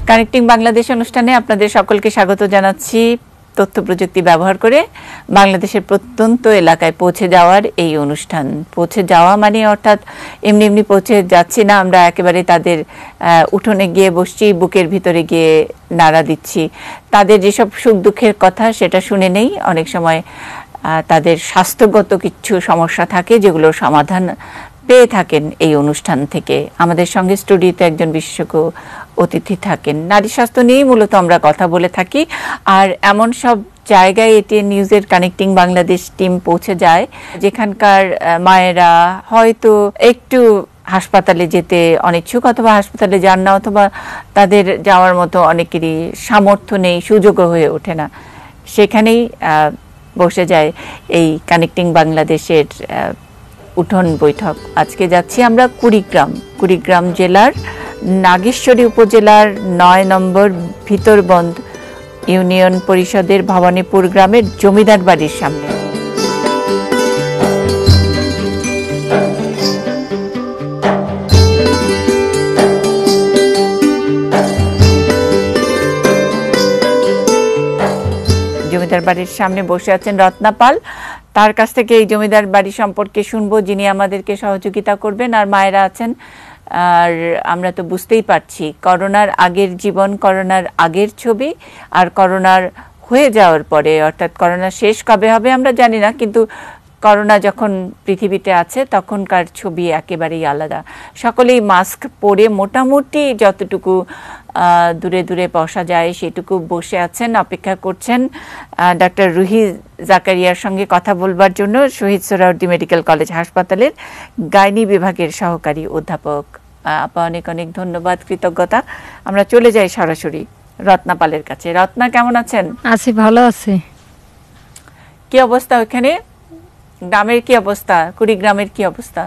Connecting Bangladesh অনুষ্ঠানে আপনাদের সকলকে স্বাগত জানাচ্ছি। তথ্য প্রযুক্তি ব্যবহার করে বাংলাদেশের প্রত্যন্ত এলাকায় পৌঁছে যাওয়ার এই অনুষ্ঠান। পৌঁছে যাওয়া মানে অর্থাৎ এমনি এমনি পৌঁছে যাচ্ছি না, আমরা একেবারে তাদের উঠোনে গিয়ে বসছি, বুকের ভিতরে গিয়ে নাড়া দিচ্ছি। তাদের যেসব সুখ দুঃখের কথা সেটা শুনে নেই। অনেক সময় তাদের স্বাস্থ্যগত কিছু সমস্যা থাকে যেগুলোর সমাধান পেয়ে থাকেন এই অনুষ্ঠান থেকে। আমাদের সঙ্গে স্টুডিওতে একজন বিশেষজ্ঞ অতিথি থাকেন। নারী স্বাস্থ্য নিয়েই মূলত আমরা কথা বলে থাকি, আর এমন সব জায়গায় এটিএন নিউজের কানেক্টিং বাংলাদেশ টিম পৌঁছে যায় যেখানকার মায়েরা হয়তো একটু হাসপাতালে যেতে অনিচ্ছুক, অথবা হাসপাতালে যান না, অথবা তাদের যাওয়ার মতো অনেকেরই সামর্থ্য নেই, সুযোগও হয়ে ওঠে না। সেখানেই বসে যায় এই কানেক্টিং বাংলাদেশের উঠোন বৈঠক। আজকে যাচ্ছি আমরা কুড়িগ্রাম জেলার নাগেশ্বরী উপজেলার ৯ নম্বর ভিতরবন্দ ইউনিয়ন পরিষদের ভবানীপুর গ্রামের জমিদার বাড়ির সামনে। জমিদার বাড়ির সামনে বসে আছেন রত্না পাল। তার কাছ থেকে এই জমিদার বাড়ি সম্পর্কে শুনবো, যিনি আমাদেরকে সহযোগিতা করবেন। আর মায়েরা আছেন। আর আমরা তো বুঝতেই পারছি করোনার আগের জীবন, করোনার আগের ছবি আর করোনার হয়ে যাওয়ার পরে, অর্থাৎ করোনা শেষ কবে হবে আমরা জানি না, কিন্তু করোনা যখন পৃথিবীতে আছে তখনকার ছবি একেবারেই আলাদা। সকলেই মাস্ক পরে মোটামুটি যতটুকু দূরে দূরে বসা যায় সেটুকু বসে আছেন, অপেক্ষা করছেন ডাক্তার রুহি জাকারিয়ার সঙ্গে কথা বলবার জন্য। শহীদ সোহরাওয়ার্দী মেডিকেল কলেজ হাসপাতালের গাইনি বিভাগের সহকারী অধ্যাপক আপা, অনেক অনেক ধন্যবাদ, কৃতজ্ঞতা। আমরা চলে যাই সরাসরি রত্না পালের কাছে। রত্না, কেমন আছেন? আছি, ভালো আছি। কি অবস্থা ওখানে? গ্রামের কি অবস্থা? কুড়িগ্রামের কি অবস্থা?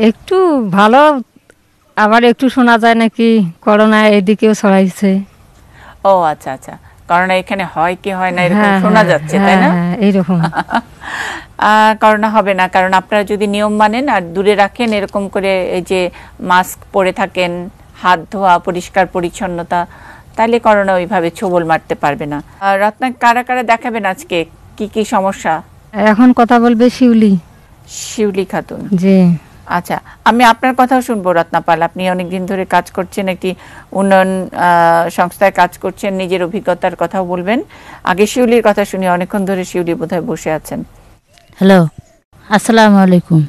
একটু ভালো, আবার একটু শোনা যায় নাকি করোনা এদিকেও ছড়াইছে। ও আচ্ছা আচ্ছা, করোনা এখানে হয় কি হয় না এরকম শোনা যাচ্ছে, তাই না? এইরকম করোনা হবে না, কারণ আপনারা যদি নিয়ম মানেন আর দূরে রাখেন, এরকম করে এই যে মাস্ক পরে থাকেন, হাত ধোয়া, পরিষ্কার পরিচ্ছন্নতা, তাহলে করোনা ওইভাবে ছোবল মারতে পারবে না। রত্না, কারা কারা দেখাবেন আজকে? কি কি সমস্যা? এখন কথা বলবে শিউলি খাতুন। জি আচ্ছা, আমি আপনার কথাও শুনবো রত্না পাল। আপনি অনেকদিন ধরে কাজ করছেন, একটি উন্নয়ন সংস্থায় কাজ করছেন, নিজের অভিজ্ঞতার কথাও বলবেন। আগে শিউলির কথা শুনি। অনেকক্ষণ ধরে শিউলি বোধহয় বসে আছেন। হ্যালো, আসসালামু আলাইকুম।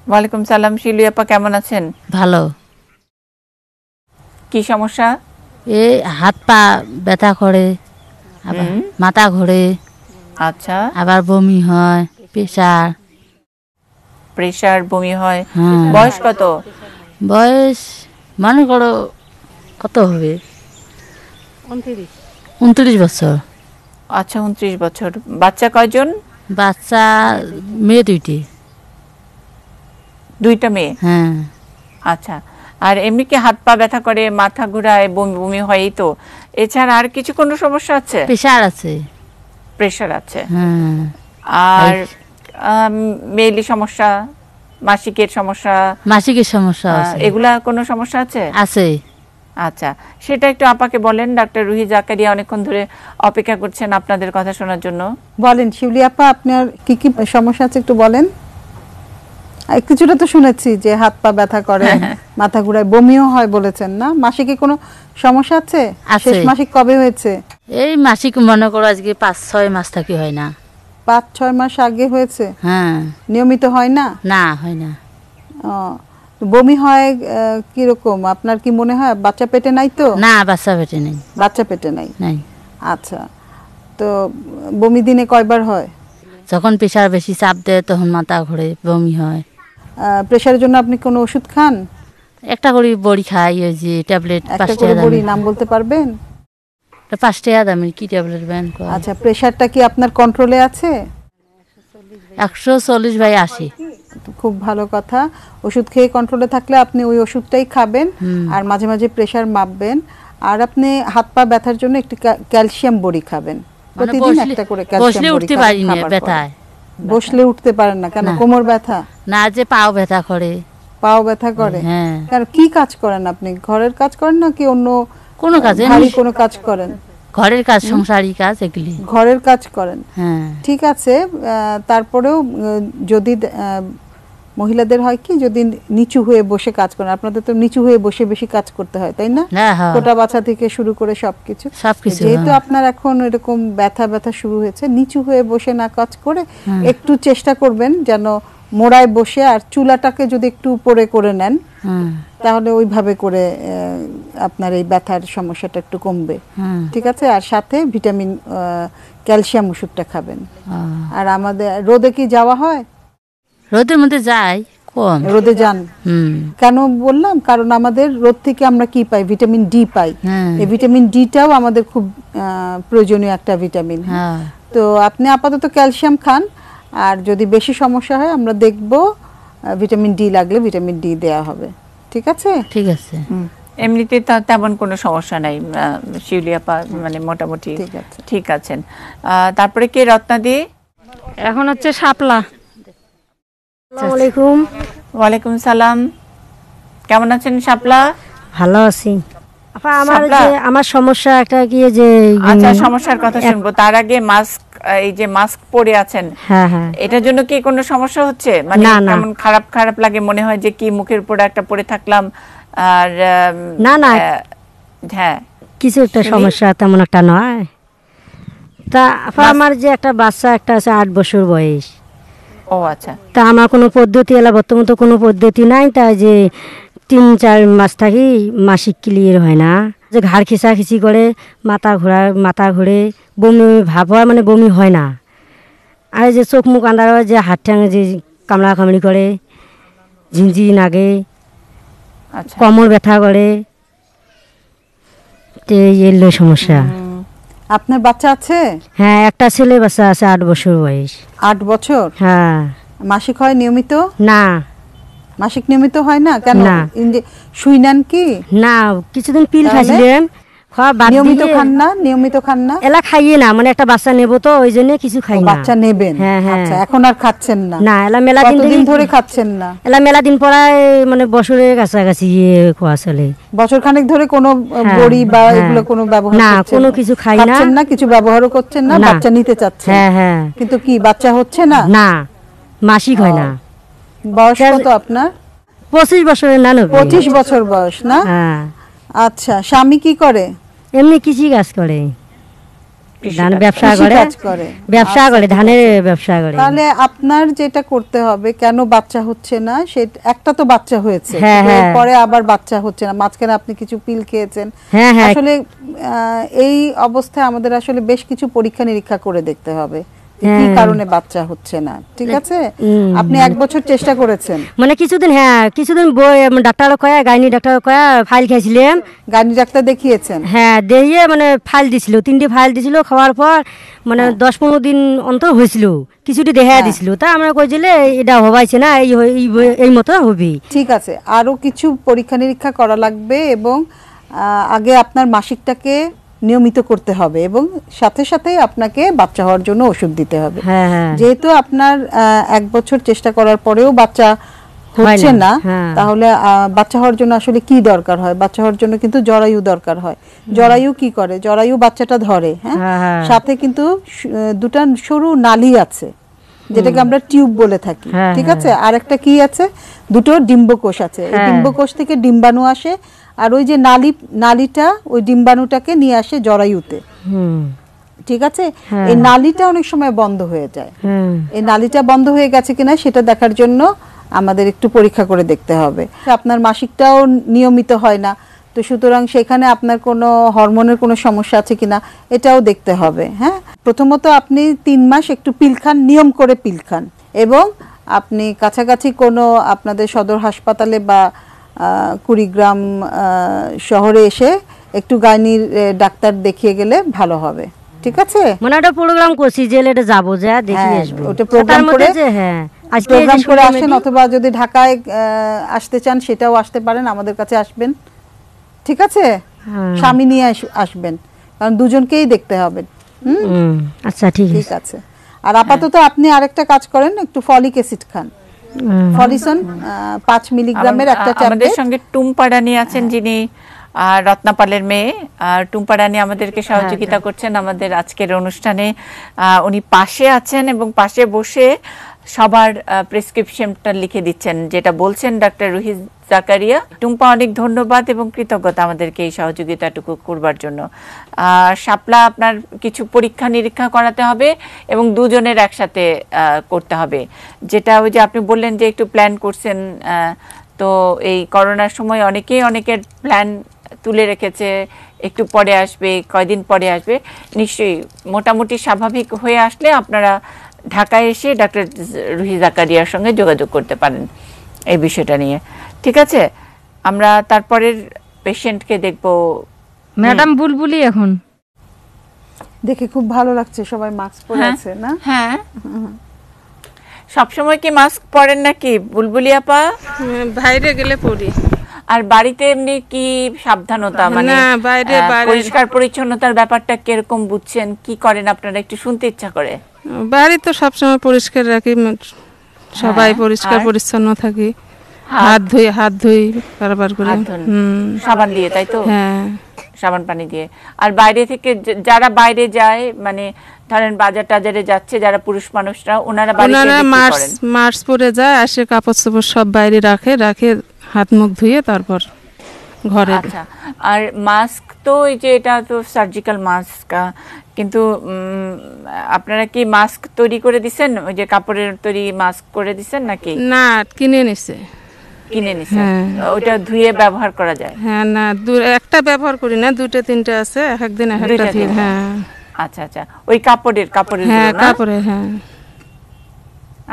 ওয়ালাইকুম সালাম। শিউলি আপা, কেমন আছেন? ভালো। কি সমস্যা? এই হাত পা ব্যথা করে, আবার মাথা ঘোরে। আচ্ছা, আবার বমি হয়, প্রেসার, বমি হয়। বয়স কত? বয়স মনে করো কত হবে, 29 বছর। আচ্ছা, 29 বছর। বাচ্চা কয়জন? বাচ্চা মেয়ে দুইটা মেয়ে। হ্যাঁ। আচ্ছা, আর এমনি কি হাত পা ব্যথা করে, মাথা ঘোরায়, বমি বমি হয়, এই তো? এছাড়া আর কিছু কোনো সমস্যা আছে? প্রেসার আছে। আর মেয়েলি সমস্যা, মাসিকের সমস্যা, এগুলা কোনো সমস্যা আছে? আচ্ছা, সেটা একটু আপাকে বলেন। ডাক্তার রুহি জাকারিয়া অনেকক্ষণ ধরে অপেক্ষা করছেন আপনাদের কথা শোনার জন্য। বলেন শিউলি আপা, আপনার কি কি সমস্যা আছে একটু বলেন। কিছুটা তো শুনেছি যে হাত পা ব্যথা করে, মাথা ঘুরায়, বমিও হয় বলেছেন না? মাসিকে কোনো সমস্যা আছে? শেষ মাসিক কবে হয়েছে? এই মাসিক মনে করো আজকে 5-6 মাস থাকি হয় না। 5-6 মাস আগে হয়েছে? হ্যাঁ। নিয়মিত হয় না? না, হয় না। বমি হয় কিরকম? আপনার কি মনে হয় বাচ্চা পেটে নাই তো? না, বাচ্চা পেটে নাই। আচ্ছা, তো বমি দিনে কয়বার হয়? যখন প্রেসার বেশি চাপ দেয় তখন মাথা ঘোরে, বমি হয়। প্রেসারের জন্য আপনি কোনো ওষুধ খান? একটা করে বড়ি খাই, ওই যে ট্যাবলেট। একটা করে বড়ি নাম বলতে পারবেন? 5 টাকা দামের কি ট্যাবলেট ব্যান করে। আচ্ছা, প্রেসারটা কি আপনার কন্ট্রোলে আছে? 140/80। খুব ভালো কথা। ওষুধ খেয়ে কন্ট্রোলে থাকলে আপনি ওই ওষুধটাই খাবেন, আর মাঝে মাঝে প্রেসার মাপবেন। আর আপনি হাত পা ব্যথার জন্য একটু ক্যালসিয়াম বড়ি খাবেন, প্রতিদিন একটা করে ক্যালসিয়াম বড়ি খাবেন। বসলে উঠতে পারেন না কেন? কোমর ব্যথা? না, যে পাও ব্যথা করে। কেন, কি কাজ করেন আপনি? ঘরের কাজ করেন নাকি অন্য কোনো কাজ ভারী কোনো কাজ করেন? ঘরের কাজ, সংসারী কাজ, এগুলি ঘরের কাজ করেন। হ্যাঁ ঠিক আছে, তারপরেও যদি মহিলাদের হয় কি, যদি নিচু হয়ে বসে কাজ করেন, আপনাদের তো নিচু হয়ে বসে বেশি কাজ করতে হয়, তাই না? কোটা বাছা থেকে শুরু করে সবকিছু। যেহেতু আপনার এখন এরকম ব্যথা শুরু হয়েছে, নিচু হয়ে বসে না কাজ করে একটু চেষ্টা করবেন যেন মোড়ায় বসে, আর চুলাটাকে যদি একটু উপরে করে নেন তাহলে ওইভাবে করে আপনার এই ব্যথার সমস্যাটা একটু কমবে। ঠিক আছে, আর সাথে ভিটামিন ক্যালসিয়াম ওষুধটা খাবেন। আর আমাদের রোদে কি যাওয়া হয়? রোদের মধ্যে যাই কম। রোদে যান কেন বললাম, কারণ আমাদের রোদ থেকে আমরা কি পাই? ভিটামিন ডি পাই। এই ভিটামিন ডিটাও আমাদের খুব প্রয়োজনীয় একটা ভিটামিন। তো আপনি আপাতত ক্যালসিয়াম খান, আর যদি বেশি সমস্যা হয় আমরা দেখব, ভিটামিন ডি লাগলে ভিটামিন ডি দেয়া হবে। ঠিক আছে? ঠিক আছে। এমনিতে তেমন কোনো সমস্যা নাই শিউলি আপা, মানে মোটামুটি ঠিক আছেন। তারপরে কে রত্নাদি? এখন হচ্ছে শাপলা। আসসালামু আলাইকুম। ওয়ালাইকুম সালাম। কেমন আছেন শাপলা? ভালো আছি আপা। আমার সমস্যা একটা কি যে, আচ্ছা সমস্যার কথা শুনবো, তার আগে মাস্ক, এই যে মাস্ক পরে আছেন, এটার জন্য কি কোনো সমস্যা হচ্ছে? মানে কেমন খারাপ লাগে, মনে হয় যে কি মুখের উপর একটা পরে থাকলাম? আর না হ্যাঁ, কিছু একটা সমস্যা, তেমন একটা নয়। তা আপা আমার যে একটা বাচ্চা একটা আছে 8 বছর বয়স। ও আচ্ছা। তা আমার কোনো পদ্ধতি এলা বর্তমান তো কোনো পদ্ধতি নাই, তাই যে 3-4 মাস থাকি মাসিক ক্লিয়ার হয় না, যে ঘাড় খিচাখিচি করে, মাথা ঘুরে, বমি ভাব হয়, মানে বমি হয় না। আর যে চোখ মুখ আন্ধার হয়, যে হাত ঠ্যাঙে যে কামড়ি করে, ঝিনঝি নাগে, কোমর ব্যথা করে, এই সমস্যা। আপনার বাচ্চা আছে? হ্যাঁ, একটা ছেলে বাচ্চা আছে 8 বছর বয়স। 8 বছর? হ্যাঁ। মাসিক হয় নিয়মিত? না, মাসিক নিয়মিত হয় না কেন? সুই নেন কি? না, কিছুদিন পিল খাইছিলেন। নিয়মিত খান না? এলা খাইয়ে না, মানে একটা বাচ্চা নেব তো ওই জন্য কিছু খাই না। বাচ্চা নেবেন? আচ্ছা, এখন আর খাচ্ছেন না? না, এলা মেলা দিন ধরে খাচ্ছেন না? এলা মেলা দিন পড়ায়, মানে বছরের কাছাকাছি খাওয়া চলে। বছর খানেক ধরে কোনো বড়ি বা এগুলো কোনো ব্যবহার না, কোনো কিছু খাই না, কিছু ব্যবহারও করছেন না, বাচ্চা নিতে চাচ্ছেন? হ্যাঁ। কিন্তু কি বাচ্চা হচ্ছে না? না, মাসিক হয় না। বয়স কত আপনার? 25 বছরের। না, 25 বছর বয়স না? হ্যাঁ। আচ্ছা, স্বামী কি করে? এমনি কৃষি কাজ করে, ধান ব্যবসা করে, ধানের ব্যবসা করে। তাহলে আপনার যেটা করতে হবে, কেন বাচ্চা হচ্ছে না, সেটা একটা তো বাচ্চা হয়েছে, পরে আবার বাচ্চা হচ্ছে না, মাঝখানে আপনি কিছু পিল খেয়েছেন। আসলে এই অবস্থায় আমাদের আসলে বেশ কিছু পরীক্ষা নিরীক্ষা করে দেখতে হবে কি কারণে বাচ্চা হচ্ছে না। ঠিক আছে, আপনি 1 বছর চেষ্টা করেছেন, মানে কিছুদিন ডাক্তার কয়া, গাইনি ডাক্তার কয়া ফাইল খাইছিলাম। গাইনি ডাক্তার দেখিয়েছেন? হ্যাঁ, দেখিয়ে মানে ফাইল দিছিল, 3টি ফাইল দিছিল। খাওয়ার পর মানে 10-15 দিন অন্তর হয়েছিল, কিছুটি দেখা দিছিল। তা আমরা কইছিলে এটা হবাইছে না, এই মতো হবে। ঠিক আছে, আরো কিছু পরীক্ষা নিরীক্ষা করা লাগবে, এবং আগে আপনার মাসিকটাকে নিয়মিত করতে হবে, এবং সাথে সাথে আপনাকে বাচ্চা হওয়ার জন্য ওষুধ দিতে হবে। যেহেতু আপনার 1 বছর চেষ্টা করার পরেও বাচ্চা হচ্ছে না, তাহলে বাচ্চা হওয়ার জন্য আসলে কি দরকার হয়? বাচ্চা হওয়ার জন্য কিন্তু জরায়ু দরকার হয়। জরায়ু কি করে? জরায়ু বাচ্চাটা ধরে। হ্যাঁ, সাথে কিন্তু 2টা সরু নালী আছে, যেটাকে আমরা টিউব বলে থাকি। ঠিক আছে, আর একটা কি আছে? 2টো ডিম্বকোষ আছে। এই ডিম্বকোষ থেকে ডিম্বাণু আসে, আর ওই যে নালীটা ওই ডিম্বাণুটাকে নিয়ে আসে জরায়ুতে। ঠিক আছে, এই নালীটা অনেক সময় বন্ধ হয়ে যায়। এই নালীটা বন্ধ হয়ে গেছে কিনা সেটা দেখার জন্য আমাদের একটু পরীক্ষা করে দেখতে হবে। আপনার মাসিকটাও নিয়মিত হয় না, তো সুতরাং সেখানে আপনার কোনো হরমোনের কোনো সমস্যা আছে কিনা এটাও দেখতে হবে। হ্যাঁ, প্রথমত আপনি 3 মাস একটু পিল খান, নিয়ম করে পিল খান, এবং আপনি কাছাকাছি কোনো আপনাদের সদর হাসপাতালে বা কুড়িগ্রাম শহরে এসে একটু গাইনির ডাক্তার দেখিয়ে গেলে ভালো হবে। ঠিক আছে, মানে একটা প্রোগ্রাম করছি যে এটা যাবো, যা দেখি আসবো। ওটা প্রোগ্রাম করে, প্রোগ্রাম করে আসেন, অথবা যদি ঢাকায় আসতে চান সেটাও আসতে পারেন, আমাদের কাছে আসবেন। ঠিক আছে, স্বামী নিয়ে আসবেন, কারণ দুজনকেই দেখতে হবে। আচ্ছা, ঠিক আছে। আর আপাতত আপনি আরেকটা কাজ করেন, একটু ফলিক অ্যাসিড খান, ফলিসন 5 মিলিগ্রামের একটা ট্যাবলেট। আমাদের সঙ্গে টুম্পাড়ানি আছেন, যিনি রত্নাপালের মেয়ে টুম্পা রানী আমাদেরকে সহযোগিতা করছেন আমাদের আজকের অনুষ্ঠানে। উনি পাশে আছেন এবং পাশে বসে সবার প্রেসক্রিপশনটা লিখে দিচ্ছেন, যেটা বলছেন ডাক্তার রুহি জাকারিয়া। টুম্পা, অনেক ধন্যবাদ এবং কৃতজ্ঞতা আমাদেরকে এই সহযোগিতাটুকু করবার জন্য। শাপলা, আপনার কিছু পরীক্ষা নিরীক্ষা করাতে হবে এবং দুজনের একসাথে করতে হবে, যেটা ওই যে আপনি বললেন যে একটু প্ল্যান করছেন। তো এই করোনার সময় অনেকের প্ল্যান তুলে রেখেছে, একটু পরে আসবে, কয়দিন পরে আসবে। নিশ্চয়ই মোটামুটি স্বাভাবিক হয়ে আসলে আপনারা ঢাকায় এসে ডাক্তার রুহি জাকারিয়ার সঙ্গে যোগাযোগ করতে পারেন এই বিষয়টা নিয়ে। ঠিক আছে, আমরা তারপরের পেশেন্টকে দেখব। ম্যাডাম বুলবুলি এখন দেখে খুব ভালো লাগছে, সবাই মাস্ক পরে আছে না? হ্যাঁ, সবসময় কি মাস্ক পরেন নাকি বুলবুলি আপা? বাইরে গেলে পড়ি। আর বাড়িতে এমনি কি সাবধানতা, মানে পরিষ্কার পরিচ্ছন্নতার ব্যাপারটা কিরকম বুঝছেন, কি করেন আপনারা, একটু শুনতে ইচ্ছা করে। বাড়ি তো সবসময় পরিষ্কার রাখি, সবাই পরিষ্কার পরিচ্ছন্ন থাকি, হাত ধুই বারবার করে সাবান দিয়ে, তাই তো? হ্যাঁ, সাবান পানি দিয়ে। আর বাইরে থেকে যারা বাইরে যায়, মানে ধরেন বাজার টাজারে যাচ্ছে যারা পুরুষ মানুষরা, ওনারা মাস্ক পরে যায়, আসে কাপড় চোপড় সব বাইরে রাখে হাত মুখ ধুয়ে তারপর ঘরে। আচ্ছা, আর মাস্ক তো এই যে এটা তো সার্জিক্যাল মাস্ক, কিন্তু আপনারা কি মাস্ক তৈরি করে দিচ্ছেন, ওই যে কাপড়ের তৈরি মাস্ক করে দিচ্ছেন নাকি? না, কিনে নিছে। ওটা ধুয়ে ব্যবহার করা যায়? হ্যাঁ, না একটা ব্যবহার করি না, দুটো তিনটে আছে, একদিন একটা। হ্যাঁ, আচ্ছা আচ্ছা, ওই কাপড়ের হ্যাঁ, কাপড়ের। হ্যাঁ,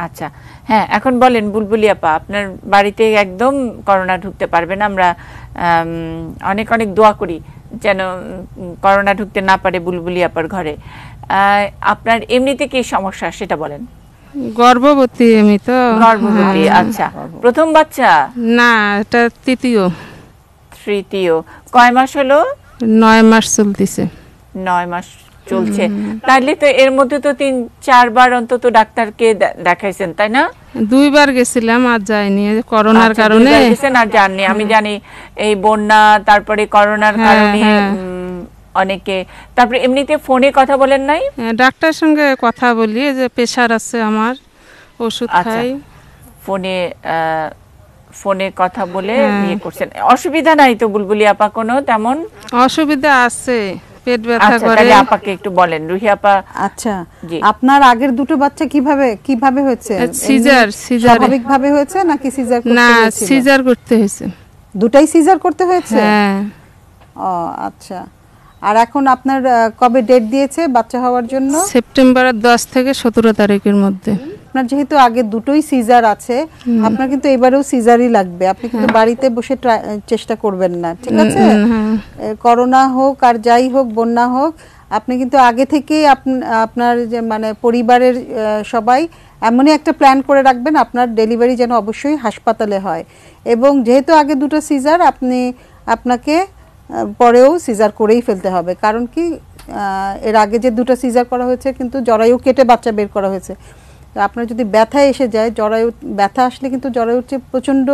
আচ্ছা। হ্যাঁ, এখন বলেন বুলবুলি আপা, আপনার বাড়িতে একদম করোনা ঢুকতে পারবে না। আমরা অনেক অনেক দোয়া করি যেন করোনা ঢুকতে না পারে বুলবুলি আপার ঘরে। আপনার এমনিতে কি সমস্যা সেটা বলেন। গর্ভবতী আমি তো। গর্ভবতী, আচ্ছা। প্রথম বাচ্চা? না, এটা তৃতীয়। কয় মাস হলো? 9 মাস চলতেছে। 9 মাস চলছে। তাহলে তো এর মধ্যে তো 3-4 বার অন্তত ডাক্তারকে দেখাইছেন, তাই না? 2 বার গেছিলাম, আর যাইনি করোনার কারণে। আর জানি, আমি জানি এই বন্যা, তারপরে করোনার কারণে অনেকে। তারপরে এমনিতে ফোনে কথা বলেন নাই? ডাক্তারের সঙ্গে কথা বলি, যে প্রেসার আছে আমার, ওষুধ খাই। ফোনে কথা বলে ইয়ে করছেন, অসুবিধা নাই তো বুলবুলি আপা? কোনো তেমন অসুবিধা আছে, পেট ব্যথা করে। তাহলে আপাকে একটু বলেন, রুহি আপা। আচ্ছা, আপনার আগের দুটো বাচ্চা কিভাবে হয়েছে? স্বাভাবিক ভাবে হয়েছে নাকি সিজার করতে হয়েছে? না, সিজার করতে হয়েছে। দুটাই সিজার করতে হয়েছে? হ্যাঁ। ও আচ্ছা। আর এখন আপনার কবে ডেট দিয়েছে বাচ্চা হওয়ার জন্য? সেপ্টেম্বরের 10 থেকে 17 তারিখের মধ্যে। আপনার যেহেতু আগে দুটোই সিজার আছে, আপনার কিন্তু এবারেও সিজারই লাগবে। আপনি কিন্তু বাড়িতে বসে চেষ্টা করবেন না, ঠিক আছে? করোনা হোক আর যাই হোক, বন্যা হোক, আপনি কিন্তু আগে থেকেই আপনার যে মানে পরিবারের সবাই এমনই একটা প্ল্যান করে রাখবেন আপনার ডেলিভারি যেন অবশ্যই হাসপাতালে হয়। এবং যেহেতু আগে দুটো সিজার, আপনাকে পরেও সিজার করেই ফেলতে হবে। কারণ কি, এর আগে যে দুটো সিজার করা হয়েছে কিন্তু জরায়ু কেটে বাচ্চা বের করা হয়েছে। তো আপনার যদি ব্যথা এসে যায়, ব্যথা আসলে কিন্তু জরায়ুর প্রচণ্ড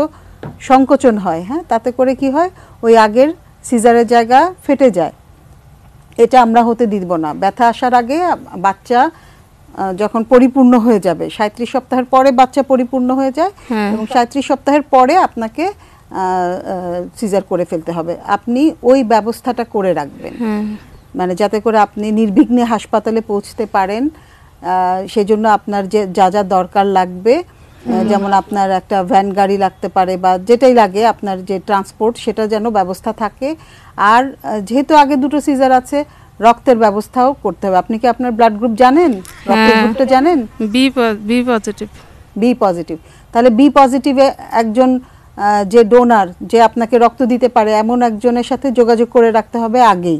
সংকোচন হয়। হ্যাঁ, তাতে করে কি হয়, ওই আগের সিজারের জায়গা ফেটে যায়। এটা আমরা হতে দিব না। ব্যথা আসার আগে বাচ্চা যখন পরিপূর্ণ হয়ে যাবে, 37 সপ্তাহের পরে বাচ্চা পরিপূর্ণ হয়ে যায়, এবং 37 সপ্তাহের পরে আপনাকে সিজার করে ফেলতে হবে। আপনি ওই ব্যবস্থাটা করে রাখবেন, মানে যাতে করে আপনি নির্বিঘ্নে হাসপাতালে পৌঁছতে পারেন। সেজন্য আপনার যে যা দরকার লাগবে, যেমন আপনার একটা ভ্যান গাড়ি লাগতে পারে বা যেটাই লাগে, আপনার যে ট্রান্সপোর্ট, সেটা যেন ব্যবস্থা থাকে। আর যেহেতু আগে দুটো সিজার আছে, রক্তের ব্যবস্থাও করতে হবে। আপনি কি আপনার ব্লাড গ্রুপ জানেন? রক্তের গ্রুপটা জানেন? B positive. তাহলে বি পজিটিভে একজন যে ডোনার, যে আপনাকে রক্ত দিতে পারে, এমন একজনের সাথে যোগাযোগ করে রাখতে হবে আগেই,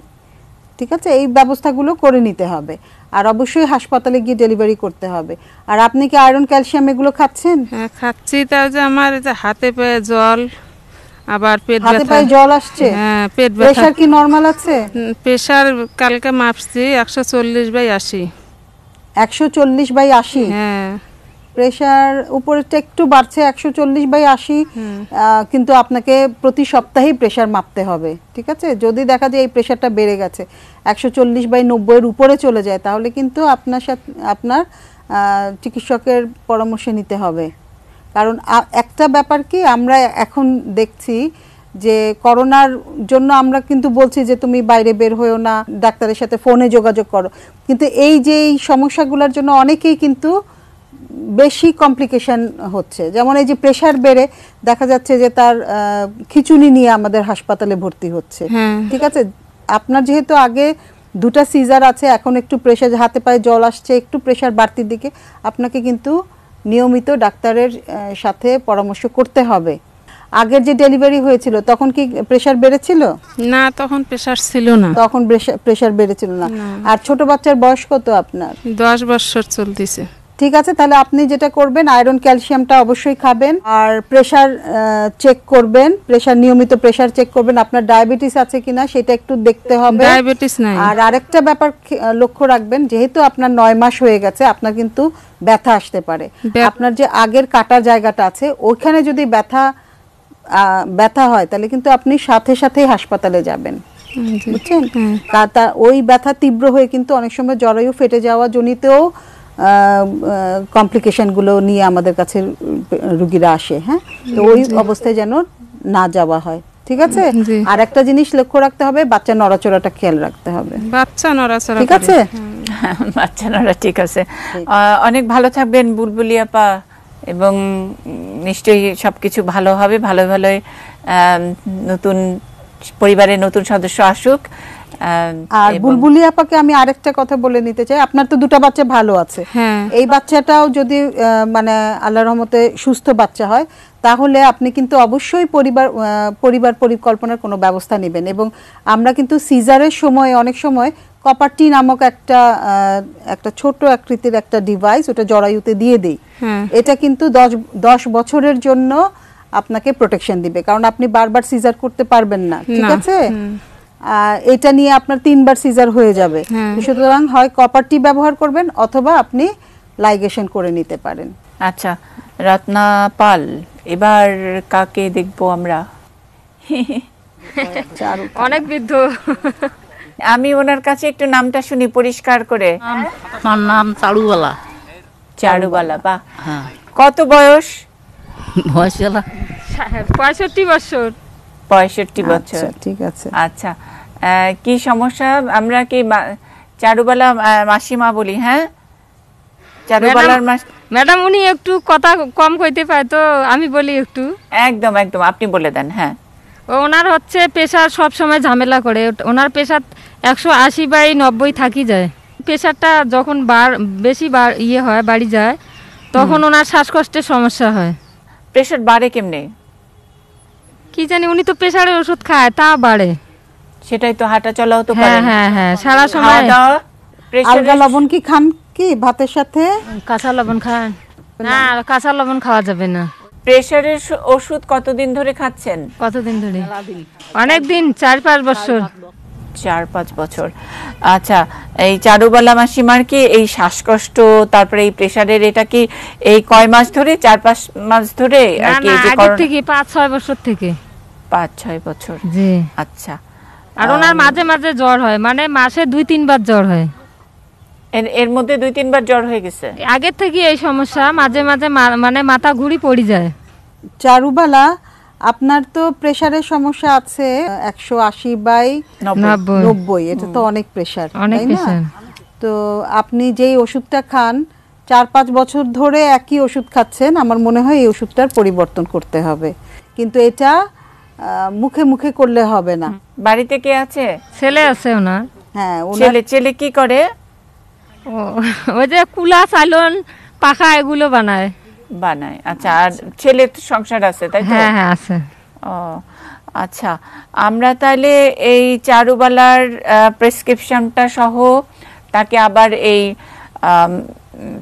ঠিক আছে? এই ব্যবস্থাগুলো করে নিতে হবে। আর অবশ্যই হাসপাতালে গিয়ে ডেলিভারি করতে হবে। আর আপনি কি আয়রন, ক্যালসিয়াম এগুলো খাচ্ছেন? হ্যাঁ, খাচ্ছি। তাও যে আমার হাতে পায়ে জল, আবার পেট ব্যথা। হাতে পায়ে জল আসছে? হ্যাঁ, পেট ব্যথা। প্রেসার কি নরমাল আছে? প্রেসার কালকে মাপছি 140/80। 140/80? হ্যাঁ। প্রেশার উপরেরটা একটু বাড়ছে 140/80, কিন্তু আপনাকে প্রতি সপ্তাহেই প্রেশার মাপতে হবে, ঠিক আছে? যদি দেখা যায় এই প্রেশারটা বেড়ে গেছে 140/90 এর উপরে চলে যায়, তাহলে কিন্তু আপনার চিকিৎসকের পরামর্শ নিতে হবে। কারণ একটা ব্যাপার কি, আমরা এখন দেখছি যে করোনার জন্য আমরা কিন্তু বলছি যে তুমি বাইরে বের হয়েও না, ডাক্তারের সাথে ফোনে যোগাযোগ করো, কিন্তু এই যে এই সমস্যাগুলোর জন্য অনেকেই কিন্তু বেশি কমপ্লিকেশন হচ্ছে। যেমন এই যে প্রেশার বেড়ে দেখা যাচ্ছে যে তার খিঁচুনি নিয়ে আমাদের হাসপাতালে ভর্তি হচ্ছে, ঠিক আছে? আপনার যেহেতু আগে 2টা সিজার আছে, এখন একটু প্রেশার, হাতে পায়ে জল আসছে, একটু প্রেশার বাড়তির দিকে, আপনাকে কিন্তু নিয়মিত ডাক্তারের সাথে পরামর্শ করতে হবে। আগের যে ডেলিভারি হয়েছিল তখন কি প্রেশার বেড়েছিল? না, তখন প্রেশার ছিল না। তখন প্রেশার বেড়েছিল না। আর ছোট বাচ্চার বয়স কত আপনার? 10 বছর চলতেছে। ঠিক আছে, তাহলে আপনি যেটা করবেন, আয়রন ক্যালসিয়ামটা অবশ্যই খাবেন, আর প্রেশার চেক করবেন, প্রেশার নিয়মিত প্রেশার চেক করবেন। আপনার ডায়াবেটিস আছে কিনা সেটা একটু দেখতে হবে। ডায়াবেটিস নাই। আর আরেকটা ব্যাপার লক্ষ্য রাখবেন, যেহেতু আপনার 9 মাস হয়ে গেছে, আপনার কিন্তু ব্যথা আসতে পারে। আপনার যে আগের কাটা জায়গাটা আছে ওইখানে যদি ব্যথা হয় তাহলে কিন্তু আপনি সাথে সাথেই হাসপাতালে যাবেন, বুঝছেন? ওই ব্যথা তীব্র হয়ে কিন্তু অনেক সময় জরায়ু ফেটে যাওয়া জনিতেও কমপ্লিকেশনগুলো নিয়ে আমাদের কাছে রোগীরা আসে। হ্যাঁ, তো ওই অবস্থায় যেন না যাওয়া হয়, ঠিক আছে? আর একটা জিনিস লক্ষ্য রাখতে হবে, বাচ্চা নড়াচড়াটা খেয়াল রাখতে হবে। বাচ্চা নড়াচড়া ঠিক আছে? বাচ্চা নড়া ঠিক আছে। অনেক ভালো থাকবেন বুলবুলি আপা, এবং নিশ্চয়ই সবকিছু ভালো হবে। ভালো ভালোই নতুন পরিবারের নতুন সদস্য আসুক। আর বুলবুলি আপাকে আমি আরেকটা কথা বলে নিতে চাই, আপনার তো 2টা বাচ্চা ভালো আছে, এই বাচ্চাটাও যদি মানে আল্লাহর রহমতে সুস্থ বাচ্চা হয়, তাহলে আপনি কিন্তু অবশ্যই পরিবার পরিকল্পনার কোনো ব্যবস্থা নেবেন। এবং আমরা কিন্তু সিজারের সময় অনেক সময় কপারটি নামক একটা ছোট আকৃতির একটা ডিভাইস ওটা জরায়ুতে দিয়ে দেই। এটা কিন্তু 10 বছরের জন্য আপনাকে প্রোটেকশন দিবে, কারণ আপনি বারবার সিজার করতে পারবেন না, ঠিক আছে? এটা নিয়ে আপনার 3বার সিজার হয়ে যাবে। সুতরাং হয় কপারটি ব্যবহার করবেন অথবা আপনি লাইগেশন করে নিতে পারেন। আচ্ছা রত্না পাল, এবার কাকে দেখবো আমরা? অনেক বৃদ্ধ, আমি ওনার কাছে একটু নামটা শুনি পরিষ্কার করে। আমার নাম চারুবালা। চারুবালা, বাহ। কত বয়স? বয়স 65 বছর। 65 বছর, ঠিক আছে। আচ্ছা, কি সমস্যা? আমরা কি চারুবালা মাসিমা বলি? হ্যাঁ, চারুবালার ম্যাডাম, উনি একটু কথা কম কইতে পায়, তো আমি বলি একটু। একদম একদম, আপনি বলে দেন। হ্যাঁ, ওনার হচ্ছে প্রেশার সব সময় ঝামেলা করে। ওনার প্রেশার 180/90 থাকি যায়। প্রেশারটা যখন বেশি হয়, বাড়ি যায়, তখন ওনার শ্বাসকষ্টের সমস্যা হয়। প্রেশার বাড়ে কেমনে কি জানি, উনি তো প্রেশারের ওষুধ খায়, তা বাড়ে। সেটাই তো, হাঁটা চলাও তো পারে। হ্যাঁ, সারা সময়। আলগা লবণ কি খান কি ভাতের সাথে? কাঁচা লবণ খান না, কাঁচা লবণ খাওয়া যাবে না। প্রেশারের ওষুধ কতদিন ধরে খাচ্ছেন? কতদিন ধরে? অনেক দিন, 4-5 বছর। 4-5 বছর। আচ্ছা, এই চারুবালা মাসিমার কি এই শ্বাসকষ্ট, তারপরে এই প্রেশারের, এটা কি এই কয় মাস ধরে? 4-5 মাস ধরে? আগের থেকে 5-6 বছর থেকে। 5-6 বছর, জি। আচ্ছা। আর ওনার মাঝে মাঝে জ্বর হয়, মানে মাসে 2-3 বার জ্বর হয়। এর মধ্যে 2-3 বার জ্বর হয়ে গেছে আগের থেকে এই সমস্যা। মাঝে মাঝে মানে মাথা ঘুরি পড়ে যায়। চারুবালা, আপনার তো প্রেশারের সমস্যা আছে 180/90, এটা তো অনেক প্রেশার, তাই না? তো আপনি যেই ওষুধটা খান, 4-5 বছর ধরে একই ওষুধ খাচ্ছেন, আমার মনে হয় এই ওষুধটার পরিবর্তন করতে হবে। কিন্তু এটা মুখে মুখে করলে হবে না। বাড়িতে কে আছে? ছেলে আছে ওনার। হ্যাঁ, ছেলে কি করে? ওই যে কুলা, চালন, পাখা এগুলো বানায়। আচ্ছা, আর ছেলে সংসার আছে, তাই তো? হ্যাঁ, আছে। ও আচ্ছা, আমরা তাহলে এই চারুবালার প্রেসক্রিপশনটা সহ তাকে আবার এই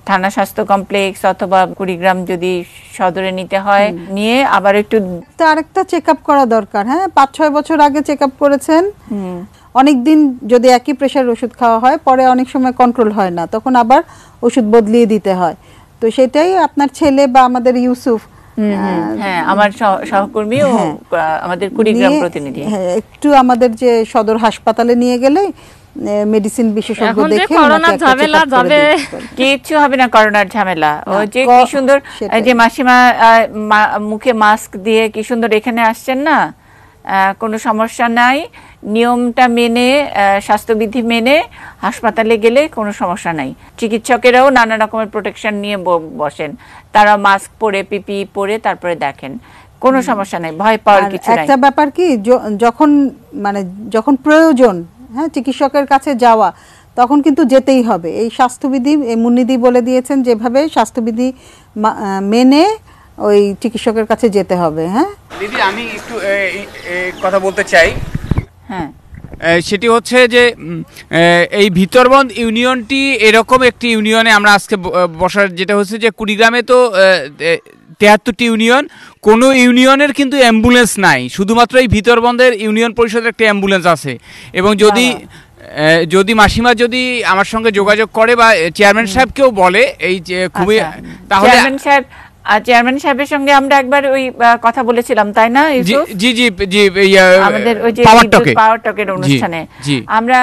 থানা স্বাস্থ্য কমপ্লেক্স অথবা কুড়িগ্রাম যদি সদরে নিতে হয়, নিয়ে আবার একটু আরেকটা চেকআপ করা দরকার। হ্যাঁ, 5-6 বছর আগে চেকআপ করেছেন, অনেকদিন যদি একই প্রেশার ওষুধ খাওয়া হয়, পরে অনেক সময় কন্ট্রোল হয় না, তখন আবার ওষুধ বদলিয়ে দিতে হয়। তো সেটাই আপনার ছেলে বা আমাদের ইউসুফ, হ্যাঁ আমার সহকর্মী ও আমাদের কুড়িগ্রাম প্রতিনিধি, হ্যাঁ একটু আমাদের যে সদর হাসপাতালে নিয়ে গেলে মেডিসিন বিশেষজ্ঞ দেখে করোনা ঝামেলা যাবে, কিচ্ছু হবে না করোনার ঝামেলা। ও যে কি সুন্দর যে মাসিমা মুখে মাস্ক দিয়ে কি সুন্দর এখানে আসছেন না, কোনো সমস্যা নাই, নিয়মটা মেনে স্বাস্থ্যবিধি মেনে হাসপাতালে গেলে কোনো সমস্যা নাই। চিকিৎসকেরাও নানা রকমের প্রোটেকশন নিয়ে বসেন, তারা মাস্ক পরে পিপি পরে তারপরে দেখেন, কোনো সমস্যা নাই, ভয় পাওয়ার কিছু নাই। একটা ব্যাপার কি, যখন প্রয়োজন হ্যাঁ চিকিৎসকের কাছে যাওয়া, তখন কিন্তু যেতেই হবে। এই স্বাস্থ্যবিধি মুন্নিদি বলে দিয়েছেন, যেভাবে স্বাস্থ্যবিধি মেনে ওই চিকিৎসকের কাছে যেতে হবে। হ্যাঁ দিদি আমি একটু কথা বলতে চাই, হ্যাঁ সেটি হচ্ছে যে এই ভিতরবন্দ ইউনিয়নটি এরকম একটি ইউনিয়নে আমরা আজকে বসার যেটা হচ্ছে যে কুড়িগ্রামে তো 73টি ইউনিয়ন, কোনো ইউনিয়নের কিন্তু অ্যাম্বুলেন্স নাই, শুধুমাত্র এই ভিতরবন্দের ইউনিয়ন পরিষদের একটা অ্যাম্বুলেন্স আছে। এবং যদি মাসিমা যদি আমার সঙ্গে যোগাযোগ করে বা চেয়ারম্যান সাহেবকেও বলে এই খুবই, তাহলে চেয়ারম্যান সাহেবের সঙ্গে আমরা একবার ওই কথা বলেছিলাম তাই না ইউসুফ? জি জি জি, আমাদের ওই যে পাওয়ার টকের অনুষ্ঠানে আমরা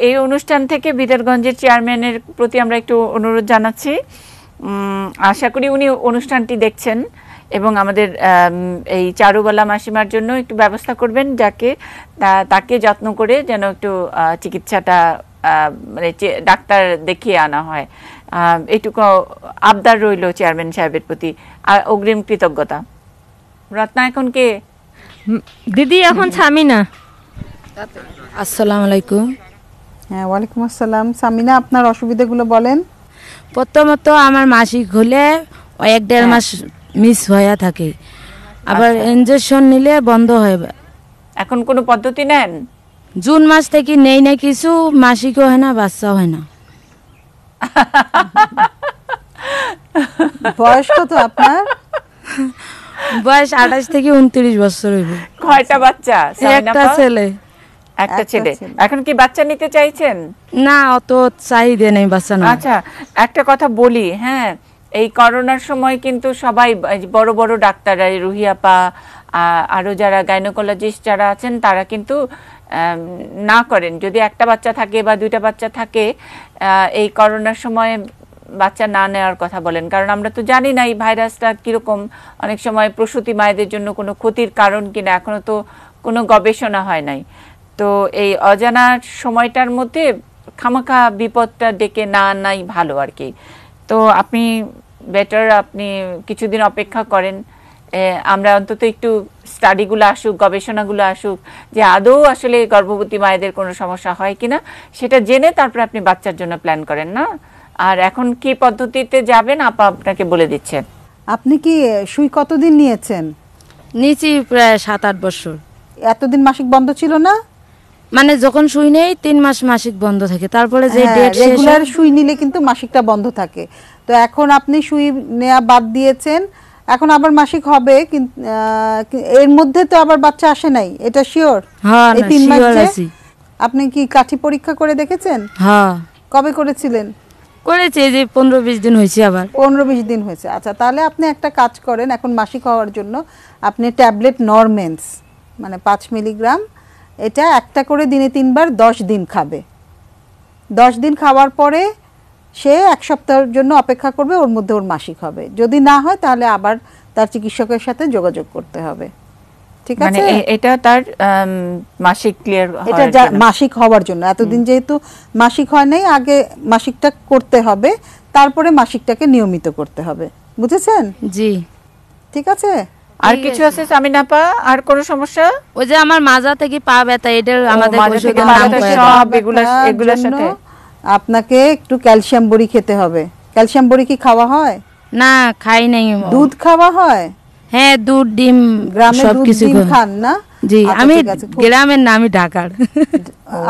এই অনুষ্ঠান থেকে বিদরগঞ্জের চেয়ারম্যানের প্রতি আমরা একটু অনুরোধ জানাচ্ছি। আশা করি উনি অনুষ্ঠানটি দেখছেন এবং আমাদের এই চারুবালা মাসিমার জন্য একটু ব্যবস্থা করবেন, যাকে তাকে যত্ন করে যেন একটু চিকিৎসাটা মানে ডাক্তার দেখিয়ে আনা হয়। এইটুকু আবদার রইল চেয়ারম্যান সাহেবের প্রতি, আর অগ্রিম কৃতজ্ঞতা। রত্না এখন কে দিদি? এখন সামিনা। আসসালামু আলাইকুম। হ্যাঁ ওয়ালাইকুম আসসালাম। সামিনা, আপনার অসুবিধাগুলো বলেন। প্রথমত আমার মাসিক হলে 1-1.5 মাস মিস হয়ে থাকে, আবার ইনজেকশন নিলে বন্ধ হয়। এখন কোনো পদ্ধতি নেন? জুন মাস থেকে নেই না কিছু, মাসিকও হয় না, বাচ্চাও হয় না। বয়স কত আপনার? বয়স 28 থেকে 29 বছর হইব। কয়টা বাচ্চা? একটা ছেলে। একটা ছেলে। এখন কি বাচ্চা নিতে চাইছেন? না, অত চাহিদা নেই বাচ্চা না। আচ্ছা একটা কথা বলি, হ্যাঁ এই করোনার সময় কিন্তু সবাই বড় বড় ডাক্তাররা, রুহি আপা আরো যারা গাইনোকোলজিস্ট যারা আছেন, তারা কিন্তু না করেন যদি একটা বাচ্চা থাকে বা 2টা বাচ্চা থাকে, এই করোনার সময় বাচ্চা না নেওয়ার কথা বলেন। কারণ আমরা তো জানি না এই ভাইরাসটা কিরকম, অনেক সময় প্রসূতি মায়েদের জন্য কোনো ক্ষতির কারণ কিনা এখনো তো কোনো গবেষণা হয় নাই। তো এই অজানা সময়টার মধ্যে খামাখা বিপদটা ডেকে না আনাই ভালো আর কি। তো আপনি বেটার আপনি কিছুদিন অপেক্ষা করেন, আমরা অন্তত একটু স্টাডিগুলো আসুক, গবেষণাগুলো আসুক, যে আদৌ আসলে গর্ভবতী মায়েদের কোনো সমস্যা হয় কিনা সেটা জেনে তারপর আপনি বাচ্চার জন্য প্ল্যান করেন না। আর এখন কি পদ্ধতিতে যাবেন আপা আপনাকে বলে দিচ্ছেন। আপনি কি সুই কতদিন নিয়েছেন? নিচি প্রায় 7-8 বছর। এতদিন মাসিক বন্ধ ছিল না? মানে যখন সুই নেই 3 মাস মাসিক বন্ধ থাকে, তারপরে যে ডেট শেষ রেগুলার সুই নিলে কিন্তু মাসিকটা বন্ধ থাকে। তো এখন আপনি সুই নেওয়া বাদ দিয়েছেন, এখন আবার মাসিক হবে, কিন্তু এর মধ্যে তো আবার বাচ্চা আসে নাই, এটা শিওর? হ্যাঁ, এই 3 মাস আছি। আপনি কি কাঠি পরীক্ষা করে দেখেছেন? হ্যাঁ। কবে করেছিলেন? করেছি, যে 15-20 দিন হয়েছে। আবার 15-20 দিন হয়েছে। আচ্ছা, তাহলে আপনি একটা কাজ করেন, এখন মাসিক হওয়ার জন্য আপনি ট্যাবলেট নরমেন্স মানে 5 মিলিগ্রাম, এটা একটা করে দিনে 3 বার 10 দিন খাবে। 10 দিন খাওয়ার পরে সে 1 সপ্তাহের জন্য অপেক্ষা করবে, ওর মধ্যে ওর মাসিক হবে। যদি না হয় তাহলে আবার তার চিকিৎসকের সাথে যোগাযোগ করতে হবে। ঠিক আছে? মানে এটা তার মাসিক ক্লিয়ার, এটা মাসিক হওয়ার জন্য। এতদিন যেহেতু মাসিক হয় নাই, আগে মাসিকটা করতে হবে, তারপরে মাসিকটাকে নিয়মিত করতে হবে। বুঝেছেন? জি ঠিক আছে। আর কিছু আছে সামিনা আপা? আর কোনো সমস্যা? ওই যে আমার মাজা থেকে পা ব্যথা, এটা আমাদের ওষুধের নাম সব এগুলোর সাথে আপনাকে একটু ক্যালসিয়াম বড়ি খেতে হবে। ক্যালসিয়াম বড়ি কি খাওয়া হয়? না, খাই নাই। দুধ খাওয়া হয়? হ্যাঁ, দুধ ডিম গ্রামে দুধ ডিম খান না? জি, আমি গ্রামের না, আমি ঢাকার।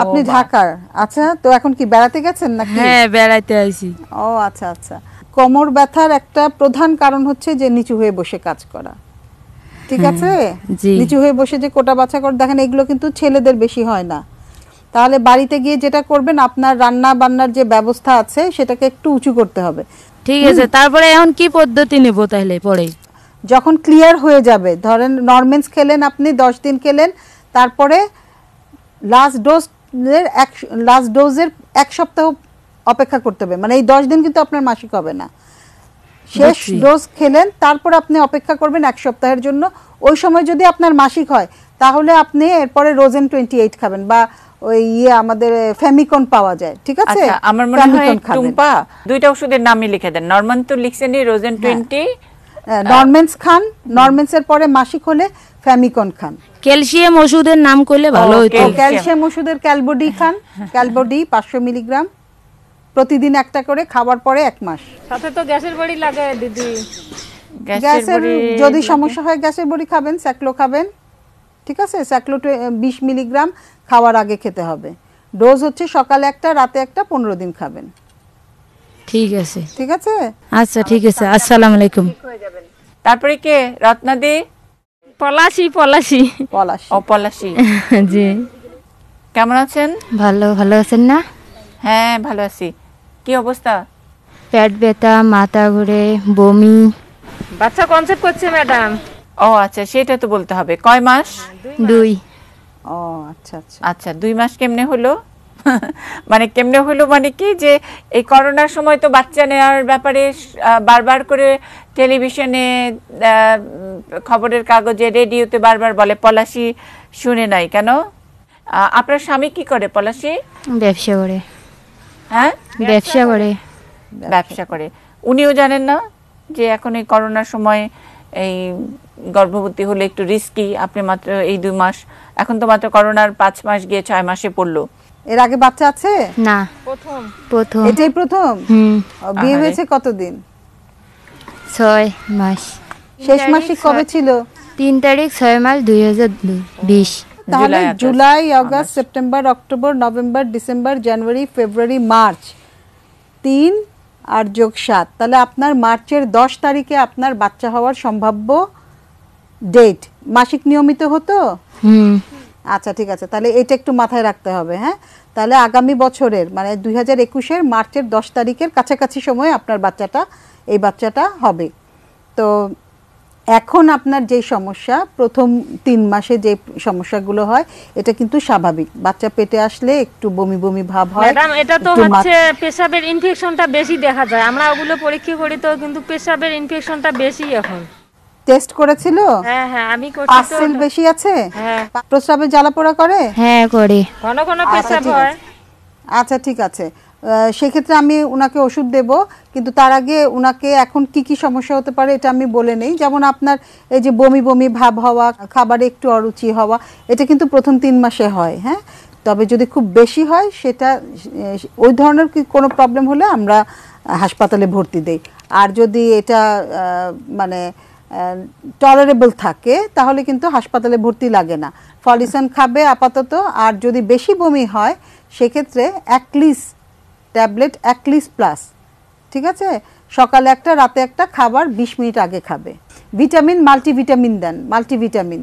আপনি ঢাকার? আচ্ছা, তো এখন কি বেড়াতে গেছেন নাকি? হ্যাঁ, বেড়াইতে আইছি। ও আচ্ছা আচ্ছা। কোমর ব্যথার একটা প্রধান কারণ হচ্ছে যে নিচু হয়ে বসে কাজ করা। ঠিক আছে? নিচু হয়ে বসে যে কোটা বাছা করে, দেখেন এগুলো কিন্তু ছেলেদের বেশি হয় না। তাহলে বাড়িতে গিয়ে যেটা করবেন, আপনার রান্না বান্নার যে ব্যবস্থা আছে সেটাকে একটু উঁচু করতে হবে। ঠিক আছে, তারপরে এখন কি পদ্ধতি নেব তাহলে পরে? যখন ক্লিয়ার হয়ে যাবে, ধরেন নরমেন্স খেলেন আপনি 10 দিন খেলেন, তারপরে লাস্ট ডোজের 1 সপ্তাহ অপেক্ষা করতে হবে, মানে এই 10 দিন কিন্তু আপনার মাসিক হবে না। শেষ ডোজ খেলেন, তারপর আপনি অপেক্ষা করবেন 1 সপ্তাহের জন্য। ওই সময় যদি আপনার মাসিক হয় তাহলে আপনি এরপরে রোজেন 28 খাবেন, বা ওই আমাদের ফেমিকন পাওয়া যায়, ঠিক আছে? আচ্ছা, আমার মনে হয় টুম্পা দুইটা ওষুধের নামই লিখে দেন। নরমান তো লিখছেনই, রোজেন 20, নরমেন্স খান, নরমেন্সের পরে মাসিক হলে ফেমিকন খান। ক্যালসিয়াম ওষুধের নাম করলে ভালো হতো। ক্যালসিয়াম ওষুধের ক্যালবোডি খান, ক্যালবোডি 500 মিলিগ্রাম প্রতিদিন একটা করে, খাবার পরে 1 মাস। সাথে তো গ্যাসের বড়ি লাগে দিদি। গ্যাসের যদি সমস্যা হয় গ্যাসের বড়ি খাবেন, স্যাক্লো খাবেন, ঠিক আছে? স্যাক্লো 20 মিলিগ্রাম খাওয়ার আগে খেতে হবে। ডোজ হচ্ছে সকালে একটা, রাতে একটা, 15 দিন খাবেন। ঠিক আছে, ঠিক আছে? আচ্ছা ঠিক আছে, আসসালামু আলাইকুম। তারপরে কে? রত্নাদি? পলাশি। ও পলাশি, জি। কেমন আছেন? ভালো আছেন না? হ্যাঁ ভালো আছি। কি অবস্থা? পেট ব্যথা, মাথা ঘুরে, বমি। বাচ্চা কনসেপ্ট করছে ম্যাডাম। ও আচ্ছা, সেটা তো বলতে হবে। কয় মাস? 2। ও আচ্ছা আচ্ছা আচ্ছা, 2 মাস কেমনে হলো? মানে কেমনে হলো মানে কি, যে এই করোনার সময় তো বাচ্চা নেওয়ার ব্যাপারে বারবার করে টেলিভিশনে, খবরের কাগজে, রেডিওতে বারবার বলে, পলাশি শুনে নাই কেন? আপনার স্বামী কি করে পলাশি? ব্যবসা করে। হ্যাঁ, ব্যবসা করে। উনিও জানেন না যে এখন এই করোনার সময় এই গর্ভবতী হলে একটু রিস্কি? আপনি মাত্র এই 2 মাস, এখন তো মাত্র করোনার 5 মাস গিয়ে 6 মাসে পড়লো। এর আগে বাচ্চা আছে? না, প্রথম। এটাই প্রথম? বিয়ে হয়েছে কতদিন? 6 মাস। শেষ মাসিক কবে ছিল? 3 তারিখ 6 মাস 2020। তাহলে July, August, September, October, November, December, January, February, March, 3 আর যোগ 7, তাহলে আপনার মার্চের 10 তারিখে আপনার বাচ্চা হওয়ার সম্ভাব্য ডেট। মাসিক নিয়মিত হতো? আচ্ছা ঠিক আছে, তাহলে এটা একটু মাথায় রাখতে হবে। হ্যাঁ, তাহলে আগামী বছরের মানে 2021-এর মার্চের 10 তারিখের কাছাকাছি সময় আপনার এই বাচ্চাটা হবে। তো এখন আপনার যে সমস্যা, প্রথম 3 মাসে যে সমস্যাগুলো হয়, এটা কিন্তু স্বাভাবিক। বাচ্চা পেটে আসলে একটু বমি বমি ভাব হয়। ম্যাডাম, এটা তো হচ্ছে পেশাবের ইনফেকশনটা বেশি দেখা যায়। আমরা ওগুলো পরীক্ষা করি তো, কিন্তু পেশাবের ইনফেকশনটা বেশি এখন। টেস্ট করেছিল? হ্যাঁ আমি করছি। পাসেল বেশি আছে? হ্যাঁ। প্রস্রাবে জ্বালাপোড়া করে? হ্যাঁ করে। ঘন ঘন পেশাব হয়। আচ্ছা ঠিক আছে, সেক্ষেত্রে আমি উনাকে ওষুধ দেব, কিন্তু তার আগে উনাকে এখন কি সমস্যা হতে পারে এটা আমি বলে নেই। যেমন আপনার এই যে বমি বমি ভাব হওয়া, খাবারে একটু অরুচি হওয়া, এটা কিন্তু প্রথম 3 মাসে হয়। হ্যাঁ, তবে যদি খুব বেশি হয়, সেটা ওই ধরনের কোনো প্রবলেম হলে আমরা হাসপাতালে ভর্তি দেই। আর যদি এটা মানে টলারেবল থাকে তাহলে কিন্তু হাসপাতালে ভর্তি লাগে না। ফলিসন খাবে আপাতত। আর যদি বেশি বমি হয় সেক্ষেত্রে অ্যাক্লিস ট্যাবলেট, অ্যাক্লিস প্লাস, ঠিক আছে, সকালে একটা, রাতে একটা, খাবার 20 মিনিট আগে খাবে। ভিটামিন, মাল্টিভিটামিন দেন, মাল্টিভিটামিন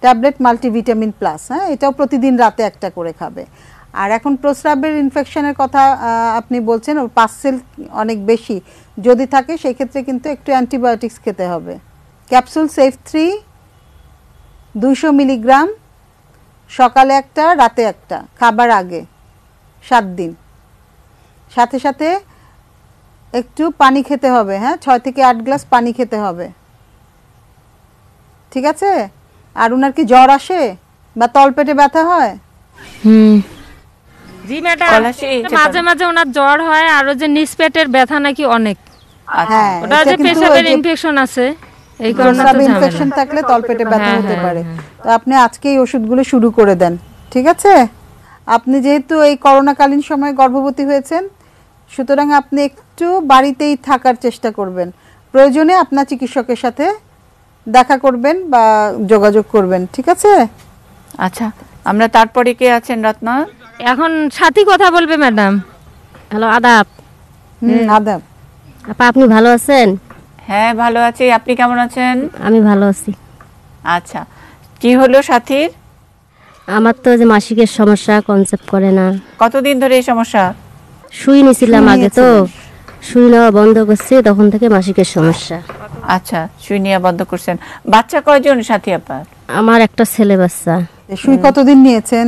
ট্যাবলেট, মাল্টিভিটামিন প্লাস। হ্যাঁ, এটাও প্রতিদিন রাতে একটা করে খাবে। আর এখন প্রস্রাবের ইনফেকশনের কথা আপনি বলছেন, ওর পাসেল অনেক বেশি যদি থাকে সেক্ষেত্রে কিন্তু একটু অ্যান্টিবায়োটিক্স খেতে হবে। ক্যাপসুল সেফ 3 200 মিলিগ্রাম, সকালে একটা, রাতে একটা, খাবার আগে 7 দিন। সাথে সাথে একটু পানি খেতে হবে। হ্যাঁ, 6 থেকে 8 গ্লাস পানি খেতে হবে, ঠিক আছে? আর উনার কি জ্বর আসে বা তলপেটে ব্যথা হয়? জি ম্যাডাম, মাঝে মাঝে ওনার জ্বর হয়, আর ওই যে নিচ পেটের ব্যথা নাকি অনেক। হ্যাঁ, ওটা যে পেশাবের ইনফেকশন আছে, এই কারণে তো ইনফেকশন থাকলে তলপেটে ব্যথা হতে পারে। তো আপনি আজকেই ওষুধগুলো শুরু করে দেন, ঠিক আছে? আপনি যেহেতু এই করোনাকালীন সময়ে গর্ভবতী হয়েছেন, সুতরাং আপনি একটু বাড়িতেই থাকার চেষ্টা করবেন। প্রয়োজনে আপনার চিকিৎসকের সাথে দেখা করবেন বা যোগাযোগ করবেন, ঠিক আছে? আচ্ছা, আমরা তারপরে কে আছেন রত্না? এখন সাথী কথা বলবে ম্যাডাম। হ্যালো, আদাব। আদাব। আপা, আপনি ভালো আছেন? হ্যাঁ ভালো আছি, আপনি কেমন আছেন? আমি ভালো আছি। আচ্ছা, কি হলো সাথীর? আমার তো যে মাসিকের সমস্যা, কনসেপ্ট করে না। কতদিন ধরে এই সমস্যা? শুই নিছিলাম আগে, তো সুই নেওয়া বন্ধ করছে, তখন থেকে মাসিকের সমস্যা। আচ্ছা, সুই নেওয়া বন্ধ করছেন। বাচ্চা কয়জন সাথী আপা? আমার একটা ছেলে বাচ্চা। সুই কতদিন নিয়েছেন?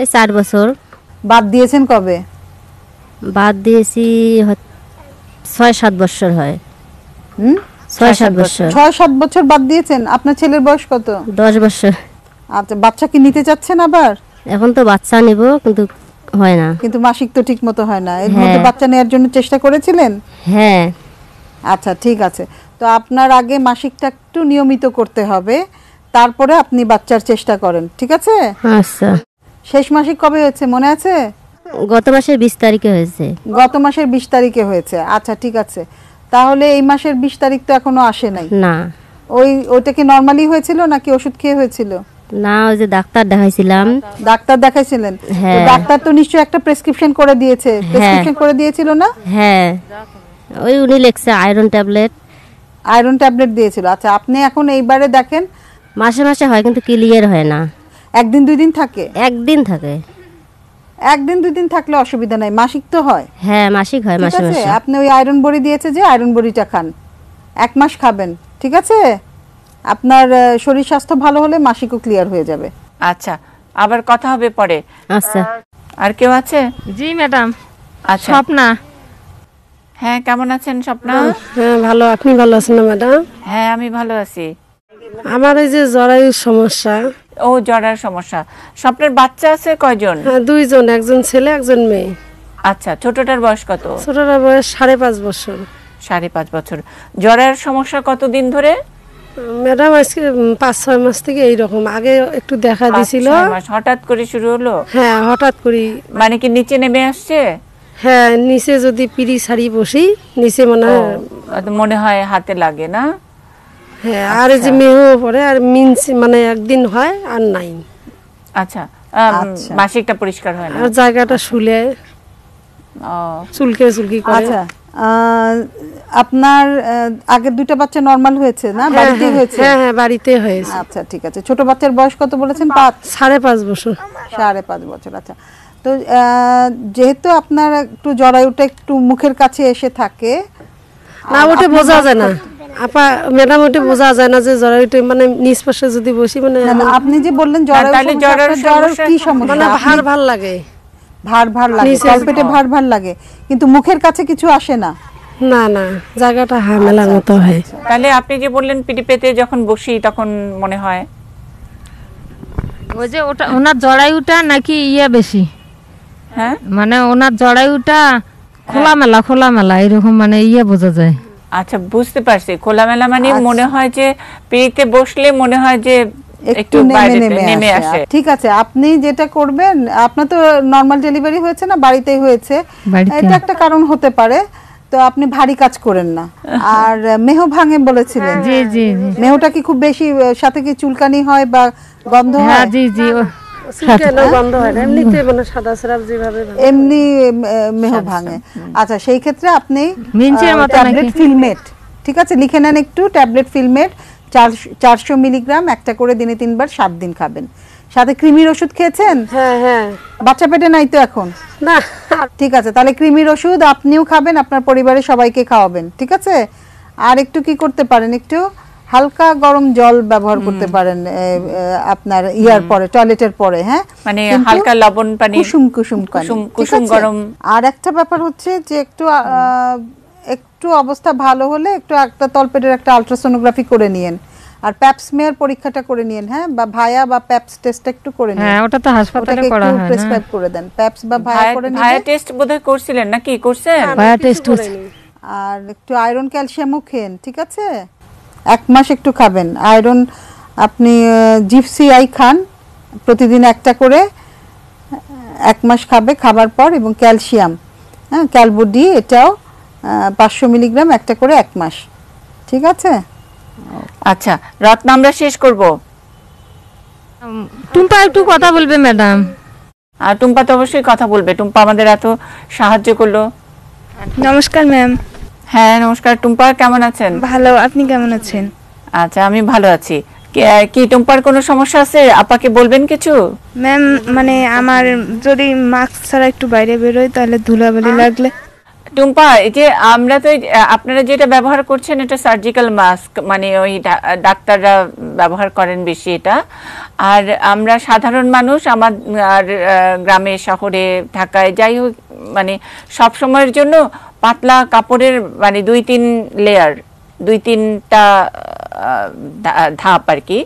এই 4 বছর। বাদ দিয়েছেন কবে? বাদ দিয়েছি 6-7 বছর হয়। 6-7 বছর। 6-7 বছর বাদ দিয়েছেন। আপনার ছেলের বয়স কত? 10 বছর। আচ্ছা, বাচ্চা কি নিতে চাচ্ছেন আবার? এখন তো বাচ্চা নিব, কিন্তু হয় না। কিন্তু মাসিক তো ঠিক মতো হয় না। এর মধ্যে বাচ্চা নেওয়ার জন্য চেষ্টা করেছিলেন? হ্যাঁ। আচ্ছা, ঠিক আছে। তো আপনার আগে মাসিকটা একটু নিয়মিত করতে হবে, তারপরে আপনি বাচ্চার চেষ্টা করেন, ঠিক আছে? আচ্ছা। শেষ মাসিক কবে হয়েছে মনে আছে? গত মাসের 20 তারিখে হয়েছে। গত মাসের 20 তারিখে হয়েছে। আচ্ছা, ঠিক আছে। তাহলে এই মাসের 20 তারিখ তো এখনো আসে নাই। না। ওইটা কি নরমালি হয়েছিল নাকি ওষুধ খেয়ে হয়েছিল? না, ওই যে ডাক্তার দেখাইছিলাম। ডাক্তার দেখাইছিলেন? তো ডাক্তার তো নিশ্চয়ই একটা প্রেসক্রিপশন করে দিয়েছে। প্রেসক্রিপশন করে দিয়েছিল না? হ্যাঁ, ওই উনি লিখছে আয়রন ট্যাবলেট। আয়রন ট্যাবলেট দিয়েছিল। আচ্ছা, আপনি এখন এইবারে দেখেন, মাসে মাসে হয় কিন্তু ক্লিয়ার হয় না। একদিন 2 দিন থাকে? একদিন থাকে। একদিন 2 দিন থাকলে অসুবিধা নাই, মাসিক তো হয়। হ্যাঁ, মাসিক হয় মাসে মাসে। আপনি ওই আয়রন বড়ি দিয়েছে যে আয়রন বড়িটা খান, 1 মাস খাবেন, ঠিক আছে? আপনার শরীর স্বাস্থ্য ভালো হলে মাসিকও ক্লিয়ার হয়ে যাবে। আচ্ছা, আবার কথা হবে পরে। আচ্ছা। আর কেউ আছে? জি ম্যাডাম। আচ্ছা, স্বপ্না। হ্যাঁ, কেমন আছেন স্বপ্না? হ্যাঁ, ভালো। আপনি ভালো আছেন না ম্যাডাম? হ্যাঁ, আমি ভালো আছি। আমার এই যে জরায়ুর সমস্যা। ও, জরার সমস্যা। স্বপ্নের বাচ্চা আছে কয়জন? হ্যাঁ, 2 জন, একজন ছেলে একজন মেয়ে। আচ্ছা, ছোটটার বয়স কত? ছোটটার বয়স 5.5 বছর। 5.5 বছর। জরার সমস্যা কতদিন ধরে? ম্যাডাম আজকে 5-6 মাস থেকে এইরকম। আগে একটু দেখা দিছিল। হঠাৎ করে শুরু হলো? হ্যাঁ, হঠাৎ করে। মানে কি নিচে নেমে আসছে? হ্যাঁ, নিচে যদি পিড়ি ছাড়ি বসি নিচে মনে হয় হাতে লাগে না? হ্যাঁ, আর এই যে মেয়েও পড়ে আর মিন্স মানে একদিন হয় আর নাই। আচ্ছা, মাসিকটা পরিষ্কার হয় না? আর জায়গাটা শুলে চুলকে করে। আচ্ছা, আপনার আগের 2টা বাচ্চা নরমাল হয়েছে না? বাড়িতে হয়েছে? হ্যাঁ হ্যাঁ, বাড়িতে হয়েছে। আচ্ছা, ঠিক আছে। ছোট বাচ্চার বয়স কত বলেছেন? 5.5 বছর। 5.5 বছর। আচ্ছা, তো যেহেতু আপনার একটু জরায়ুটা একটু মুখের কাছে এসে থাকে না, ওটা বোঝা যায় না আপা ম্যাডাম, ওটা বোঝা যায় না যে জরায়ুটা মানে নিচ পাশে যদি বসি মানে। আপনি যে বললেন জরায়ুর কি সমস্যা? মানে ভার লাগে। ভার লাগে, তলপেটে ভার লাগে, কিন্তু মুখের কাছে কিছু আসে না? না না, জায়গাটা হামেলার মতো হয়। তাহলে আপনি যে বললেন পিঠে পেতে যখন বসি তখন মনে হয় ওই যে ওটা ওনার জরায়ুটা নাকি বেশি। হ্যাঁ, মানে ওনার জরায়ুটা খোলামেলা এরকম মানে বোঝা যায়। আচ্ছা, বুঝতে পারছি। খোলামেলা মানে মনে হয় যে পিঠে বসলে মনে হয় যে একটু নেমে আসে। ঠিক আছে, আপনি যেটা করবেন, আপনার তো নরমাল ডেলিভারি হয়েছে না বাড়িতেই হয়েছে, এটা একটা কারণ হতে পারে। তো আপনি ভারী কাজ করেন না। আর মেহ ভাঙে বলেছিলেন? জি জি। মেহটা কি খুব বেশি, সাথে কি চুলকানি হয় বা গন্ধ হয়? হ্যাঁ, জি জি। গন্ধ হয় না, এমনিতে মানে সাদা স্রাব যেভাবে এমনি মেহ ভাঙে। আচ্ছা, সেই ক্ষেত্রে আপনি ট্যাবলেট ফিলমেট, ঠিক আছে, লিখে নেন একটু। ট্যাবলেট ফিলমেট 400 মিলিগ্রাম, একটা করে দিনে 3 বার 7 দিন খাবেন। সাথে কৃমির ওষুধ খেয়েছেন? হ্যাঁ হ্যাঁ। বাচ্চা পেটে নাই তো এখন? না। ঠিক আছে, তাহলে কৃমির ওষুধ আপনিও খাবেন, আপনার পরিবারের সবাইকে খাওয়াবেন, ঠিক আছে? আর একটু কি করতে পারেন, একটু হালকা গরম জল ব্যবহার করতে পারেন আপনার পরে, টয়লেটের পরে। হ্যাঁ, মানে হালকা লবণ পানি, কুসুম গরম। আর একটা ব্যাপার হচ্ছে যে একটু অবস্থা ভালো হলে একটা তলপেটের একটা আলট্রাসোনোগ্রাফি করে নিয়েন, আর প্যাপস্মিয়ার পরীক্ষাটা করে নিয়েন। হ্যাঁ, বা ভায়া বা প্যাপস টেস্ট একটু করে নিন। হ্যাঁ, ওটা তো হাসপাতালে করা হয় না? প্রেসক্রাইব করে দেন, প্যাপস বা ভায়া করে নিন। ভায়া টেস্ট বোধহয় করছিলেন নাকি? করছেন? ভায়া টেস্ট হচ্ছে। আর একটু আয়রন ক্যালসিয়ামও খেন, ঠিক আছে? 1 মাস একটু খাবেন আয়রন। আপনি জিপসিআই খান প্রতিদিন একটা করে, 1 মাস খাবার পর, এবং ক্যালসিয়াম, হ্যাঁ, ক্যালবোডি, এটাও 500 মিলিগ্রাম একটা করে 1 মাস, ঠিক আছে? আচ্ছা, রত্না, আমরা শেষ করব। টুম্পা একটু কথা বলবে ম্যাডাম? আর টুম্পা তো অবশ্যই কথা বলবে। টুম্পা আমাদের এত সাহায্য করলো। নমস্কার ম্যাম। হ্যাঁ, নমস্কার। টুম্পা কেমন আছেন? ভালো, আপনি কেমন আছেন? আচ্ছা, আমি ভালো আছি। কি টুম্পার কোনো সমস্যা আছে? আপাকে বলবেন কিছু? ম্যাম, মানে আমার যদি মাস্ক ছাড়া একটু বাইরে বেরোই তাহলে ধুলাবালি লাগলে। টুম্পা, এই যে আমরা তো আপনারা যেটা ব্যবহার করছেন এটা সার্জিক্যাল মাস্ক, মানে ওই ডাক্তাররা ব্যবহার করেন বেশি এটা, আর আমরা সাধারণ মানুষ আমার গ্রামে শহরে ঢাকায় যাই হোক মানে সব সময়ের জন্য পাতলা কাপড়ের মানে 2-3 লেয়ার 2-3টা ধাপ আর কি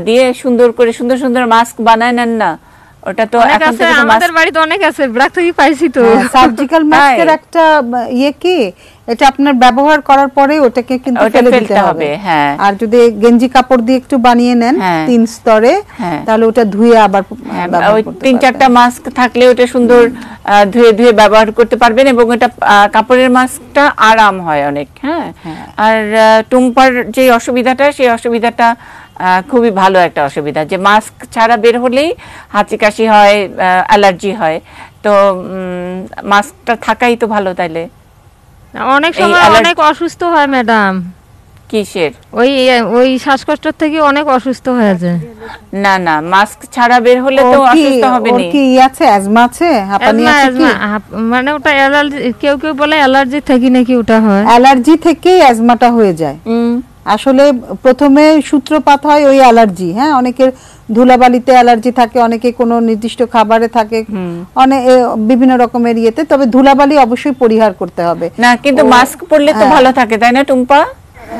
দিয়ে সুন্দর করে সুন্দর সুন্দর মাস্ক বানায় নেন না? ওটা তো এখন থেকে আমাদের বাড়িতে অনেক আছে, ব্রাক থেকে পাইছি তো। সার্জিক্যাল মাস্কের একটা ইয়ে কি, এটা আপনার ব্যবহার করার পরে ওটাকে কিন্তু ফেলে দিতে হবে। হ্যাঁ, আর যদি গেঞ্জি কাপড় দিয়ে একটু বানিয়ে নেন 3 স্তরে, তাহলে ওটা ধুয়ে আবার ওই 3-4টা মাস্ক থাকলে ওটা সুন্দর ধুয়ে ধুয়ে ব্যবহার করতে পারবেন এবং এটা কাপড়ের মাস্কটা আরাম হয় অনেক। হ্যাঁ, আর টুম্পার যে অসুবিধাটা, সেই অসুবিধাটা খুবই ভালো একটা অসুবিধা, যে মাস্ক ছাড়া বের হলেই হাঁচি কাশি হয়, অ্যালার্জি হয়। তো মাস্কটা থাকাই তো ভালো। তাইলে অনেক সময় অনেক অসুস্থ হয় ম্যাডাম। কিসের? ওই শ্বাসকষ্ট থেকে অনেক অসুস্থ হয়ে যায়। না না, মাস্ক ছাড়া বের হলে তো অসুস্থ হবে না। কি আছে, অ্যাজমা আছে, হাঁপানি আছে কি? মানে ওটা অ্যালার্জি, কেউ কেউ বলে অ্যালার্জি থেকে নাকি ওটা হয়। অ্যালার্জি থেকেই অ্যাজমাটা হয়ে যায়। আসলে প্রথমে সূত্রপাত হয় ওই অ্যালার্জি। হ্যাঁ, অনেকের ধুলাবালিতে অ্যালার্জি থাকে, অনেকে কোনো নির্দিষ্ট খাবারে থাকে, অনেক বিভিন্ন রকমের ইয়েতে। তবে ধুলাবালি অবশ্যই পরিহার করতে হবে না, কিন্তু মাস্ক পরলে তো ভালো থাকে, তাই না টুম্পা?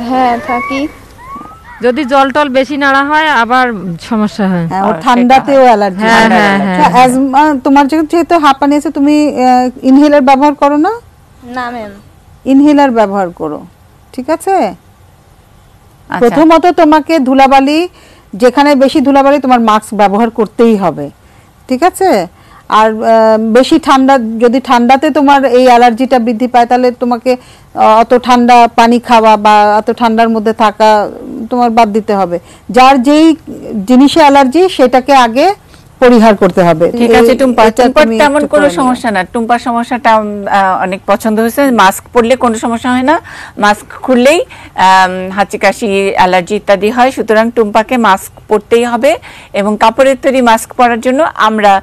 হ্যাঁ থাকি। যদি জল টল বেশি নাড়া হয় আবার সমস্যা হয়। হ্যাঁ, ও ঠান্ডাতেও অ্যালার্জি। অ্যাজমা তোমার যেহেতু হাঁপানি আছে, তুমি ইনহেলার ব্যবহার করো না? না ম্যাম। ইনহেলার ব্যবহার করো, ঠিক আছে? প্রথমত তোমাকে ধুলাবালি, যেখানে বেশি ধুলাবালি তোমার মাস্ক ব্যবহার করতেই হবে, ঠিক আছে? আর বেশি ঠান্ডা, যদি ঠান্ডাতে তোমার এই অ্যালার্জিটা বৃদ্ধি পায়, তাহলে তোমাকে অত ঠান্ডা পানি খাওয়া বা অত ঠান্ডার মধ্যে থাকা তোমার বাদ দিতে হবে। যার যেই জিনিসে অ্যালার্জি সেটাকে আগে পরিহার করতে হবে। ঠিক আছে টুম্পা, টুম্পার তেমন কোনো সমস্যা না। টুম্পার সমস্যাটা অনেক পছন্দ হয়েছে। মাস্ক পরলে কোনো সমস্যা হয় না, মাস্ক খুললেই হাঁচি কাশি অ্যালার্জি ইত্যাদি হয়। সুতরাং টুম্পাকে মাস্ক পরতেই হবে এবং কাপড়ের তৈরি মাস্ক পরার জন্য আমরা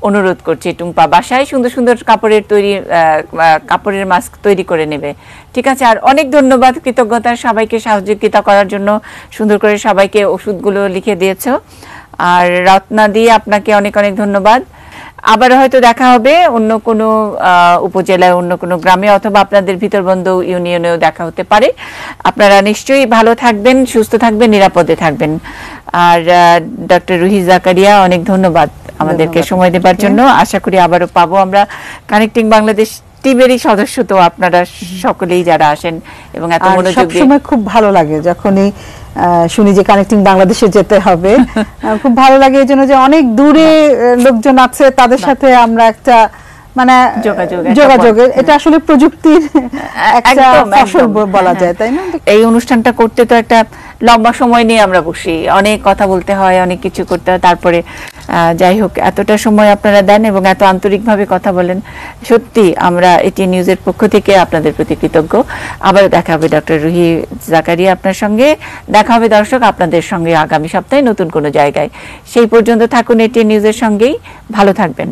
অনুরোধ করছি টুম্পা বাসায় সুন্দর সুন্দর কাপড়ের মাস্ক তৈরি করে নেবে, ঠিক আছে? আর অনেক ধন্যবাদ, কৃতজ্ঞতা সবাইকে সহযোগিতা করার জন্য, সুন্দর করে সবাইকে ওষুধগুলো লিখে দিয়েছো। আর রত্না দিয়ে আপনাকে অনেক অনেক ধন্যবাদ। আবার হয়তো দেখা হবে অন্য কোনো উপজেলায়, অন্য কোনো গ্রামে, অথবা আপনাদের ভিতরবন্দ ইউনিয়নেও দেখা হতে পারে। আপনারা নিশ্চয়ই ভালো থাকবেন, সুস্থ থাকবেন, নিরাপদে থাকবেন। আর ডক্টর রুহি জাকারিয়া, অনেক ধন্যবাদ আমাদেরকে সময় দেবার জন্য। আশা করি আবারও পাবো আমরা। কানেক্টিং বাংলাদেশ টিমেরই সদস্য তো আপনারা সকলেই যারা আসেন এবং এত মনোযোগ দিয়ে। সবসময় খুব ভালো লাগে যখনই শুনি যে কানেক্টিং বাংলাদেশে যেতে হবে। খুব ভালো লাগে এই জন্য যে অনেক দূরে লোকজন আছে, তাদের সাথে আমরা একটা মানে যোগাযোগের, এটা আসলে প্রযুক্তির একটা ফসল বলা যায়, তাই না? এই অনুষ্ঠানটা করতে তো একটা লম্বা সময় নিয়ে আমরা বসি, অনেক কথা বলতে হয়, অনেক কিছু করতে হয়। তারপরে যাই হোক, এতটা সময় আপনারা দেন এবং এত আন্তরিকভাবে কথা বলেন, সত্যি আমরা এটি নিউজের পক্ষ থেকে আপনাদের প্রতি কৃতজ্ঞ। আবারও দেখা হবে ডক্টর রুহি জাকারিয়া আপনার সঙ্গে, দেখা হবে দর্শক আপনাদের সঙ্গে আগামী সপ্তাহে নতুন কোনো জায়গায়। সেই পর্যন্ত থাকুন এটি নিউজের সঙ্গেই, ভালো থাকবেন।